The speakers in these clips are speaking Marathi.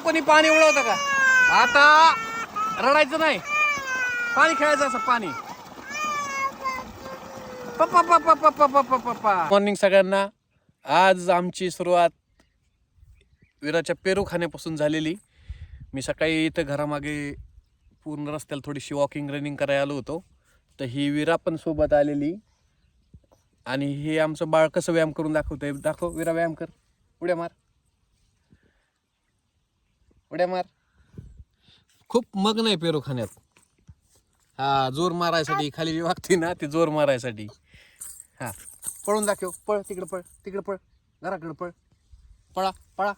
कोणी पाणी उडवतं का? आता रडायचं नाही, पाणी खेळायचं असं पाणी. पप्पा पप्पा पप्पा पप्पा पप्पा. मॉर्निंग सगळ्यांना. आज आमची सुरुवात विराच्या पेरू खाण्यापासून झालेली. मी सकाळी इथं घरामागे पूर्ण रस्त्याला थोडीशी वॉकिंग रनिंग करायला आलो होतो, तर ही विरा पण सोबत आलेली. आणि हे आमचं बाळ कसं व्यायाम करून दाखवतंय. दाखव विरा, व्यायाम कर, उड्या मार, उड्या मार. खूप मग्न आहे पेरू खाण्यात. हा, जोर मारायसाठी खाली वागते ना, ती जोर मारायसाठी. हा, पळून दाखव, पळ तिकडं, पळ तिकडं, पळ घराकडं, पळ, पळा पळा,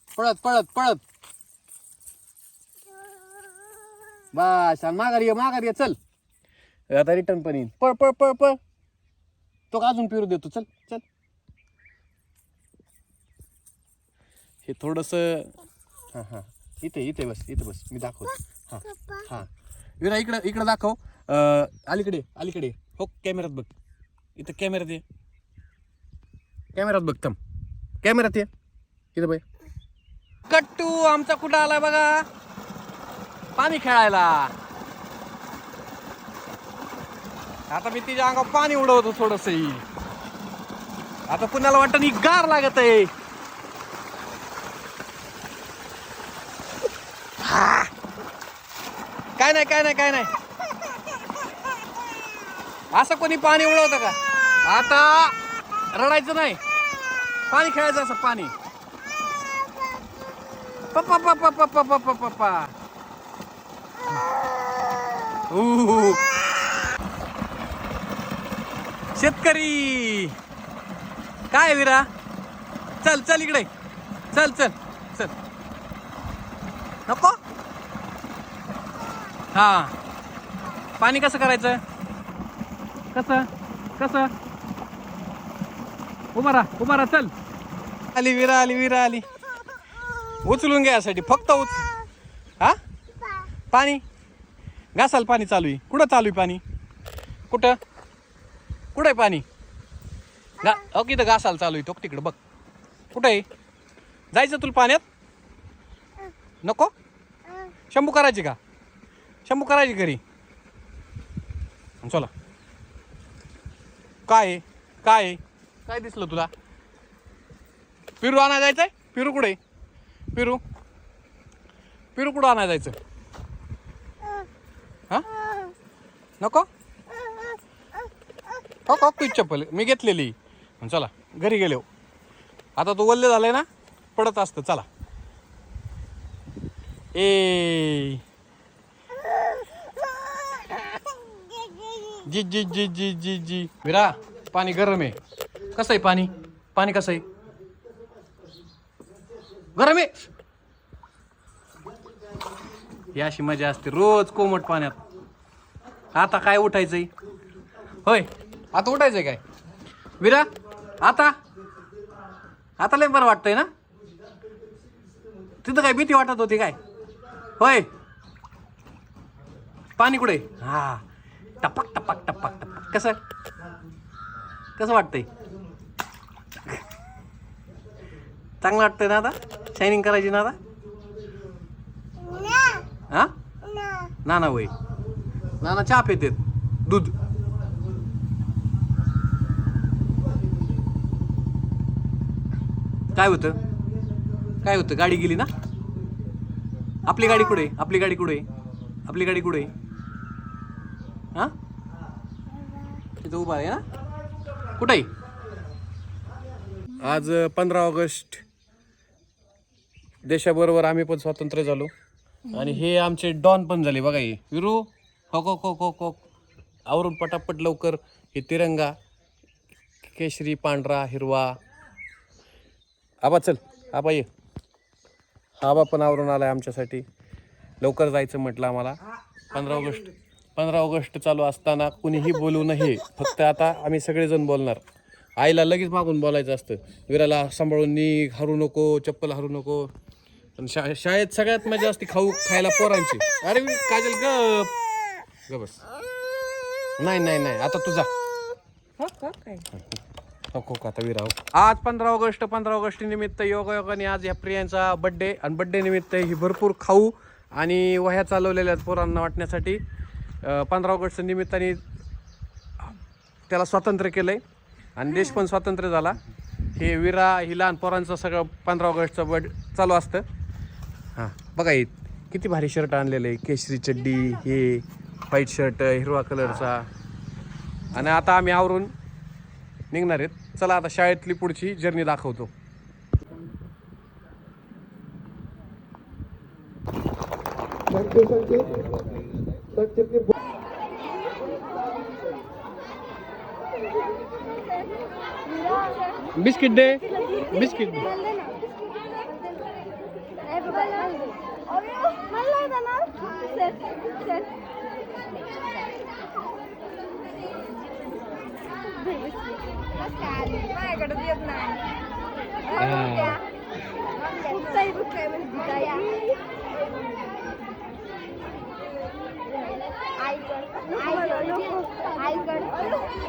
पळत पळत पळत. बस, माघारी ये, माघारी ये, चल. आता रिटर्न पण येईल. पळ पळ पळ पळ. तो का अजून पेरू देतो, चल चल. हे थोडस, हा हा, इथे इथे बस, इथे बस, मी दाखवतो. हा हा, विरा इकडं इकडं दाखव. अलीकडे अलीकडे हो, कॅमेऱ्यात बघ. इथं कॅमेऱ्यात ये, कॅमेऱ्यात बघ. थांब, कॅमेऱ्यात ये, इथं बघ. कट्टू आमचा कुठं आलाय बघा, पाणी खेळायला. आता मी तिच्या अंगावर पाणी उडवतो थोडस. आता पुण्याला वाटतं ही गार लागत आहे. काय नाही काय नाही काय नाही. असं कोणी पाणी उडवतं का? आता रडायचं नाही, पाणी खेळायचं असं पाणी. पप्पा पप्पा पप्पा पप्पा पप्पा. शेतकरी काय विरा, चल चल इकडे, चल चल चल. नको. हा, पाणी कसं करायचं, कसं कसं. उभा राहा, उभा राहा, चल. आली विरा, आली विरा, आली. उचलून घ्यायसाठी फक्त हा, पाणी घासाल, पाणी चालू आहे. कुठं चालू आहे पाणी, कुठं कुठं आहे पाणी? ओके, तर घासाल चालू आहे तो तिकडं बघ. कुठं आहे? जायचं तुला पाण्यात? नको. शंभू करायची का? शंभू करायची घरी. चला. काय काय काय दिसलं तुला? पिरू आणा जायचंय? पिरू कुठे? पिरू पिरू कुठं आणा जायचं? हा, नको. हो का, तू चप्पल मी घेतलेली. चला घरी गेलो. आता तू वल्ले झालंय ना, पडत असतं. चला. ए जी जी जी जी जी जी. विरा, पाणी गरम आहे. कसं आहे पाणी? पाणी कसं आहे? गरम आहे. ही अशी मजा असते रोज कोमट पाण्यात. आता काय उठायचंय? होय, आता उठायचंय काय विरा? आता आता लय बरं वाटतंय ना? तिथं काय भीती वाटत होती काय? होय, पाणी कुठे? हा, टपक टपक टपक टपक. कसं कसं वाटतंय? चांगलं वाटतंय ना? आता शायनिंग करायची ना आता? हा, नाना वय, नाना चहा पिते, दूध. काय होतं, काय होतं? गाडी गेली ना? आपली गाडी कुठे? आपली गाडी कुठे? आपली गाडी कुठे? हा, तिथं उभा आहे ना? कुठे? आज 15 ऑगस्ट. देशाबरोबर आम्ही पण स्वातंत्र्य झालो. आणि हे आमचे डॉन पण झाले बघा. हे विरू, हो हो हो हो हो, आवरून पटापट लवकर. हे तिरंगा केशरी, पांढरा, हिरवा. आबा चल, आबा ये. आबा पण आवरून आलाय आमच्यासाठी. लवकर जायचं म्हटलं आम्हाला. 15 ऑगस्ट चालू असताना कुणीही बोलू नये. फक्त आता आम्ही सगळेजण बोलणार. आईला लगेच मागून बोलायचं असतं, विराला सांभाळून निघ, हरू नको, चप्पल हरू नको. पण शाळेत सगळ्यात मजा असते खायला पोरांची. अरे काजल ग बस. नाही नाही नाही, आता तुझा नको आता विराव. आज 15 ऑगस्ट निमित्त योगायोगाने आज या प्रियांचा बड्डे आणि बड्डे निमित्त ही भरपूर खाऊ आणि वह्या चालवलेल्या आहेत पोरांना वाटण्यासाठी. 15 ऑगस्ट निमित्ताने त्याला स्वातंत्र्य केलंय आणि देश पण स्वातंत्र्य झाला. हे विरा ही लहान पोरांचं सगळं 15 ऑगस्टचं चालू असतं. हां बघा हे किती भारी शर्ट आणलेलं आहे, केशरी चड्डी, हे व्हाईट शर्ट हिरवा कलरचा. आणि आता आम्ही आवरून निघणार आहेत. चला आता शाळेतली पुढची जर्नी दाखवतो. बिस्किट दे, बिस्किट दे. माझ्याकडे येत नाही. आईकडे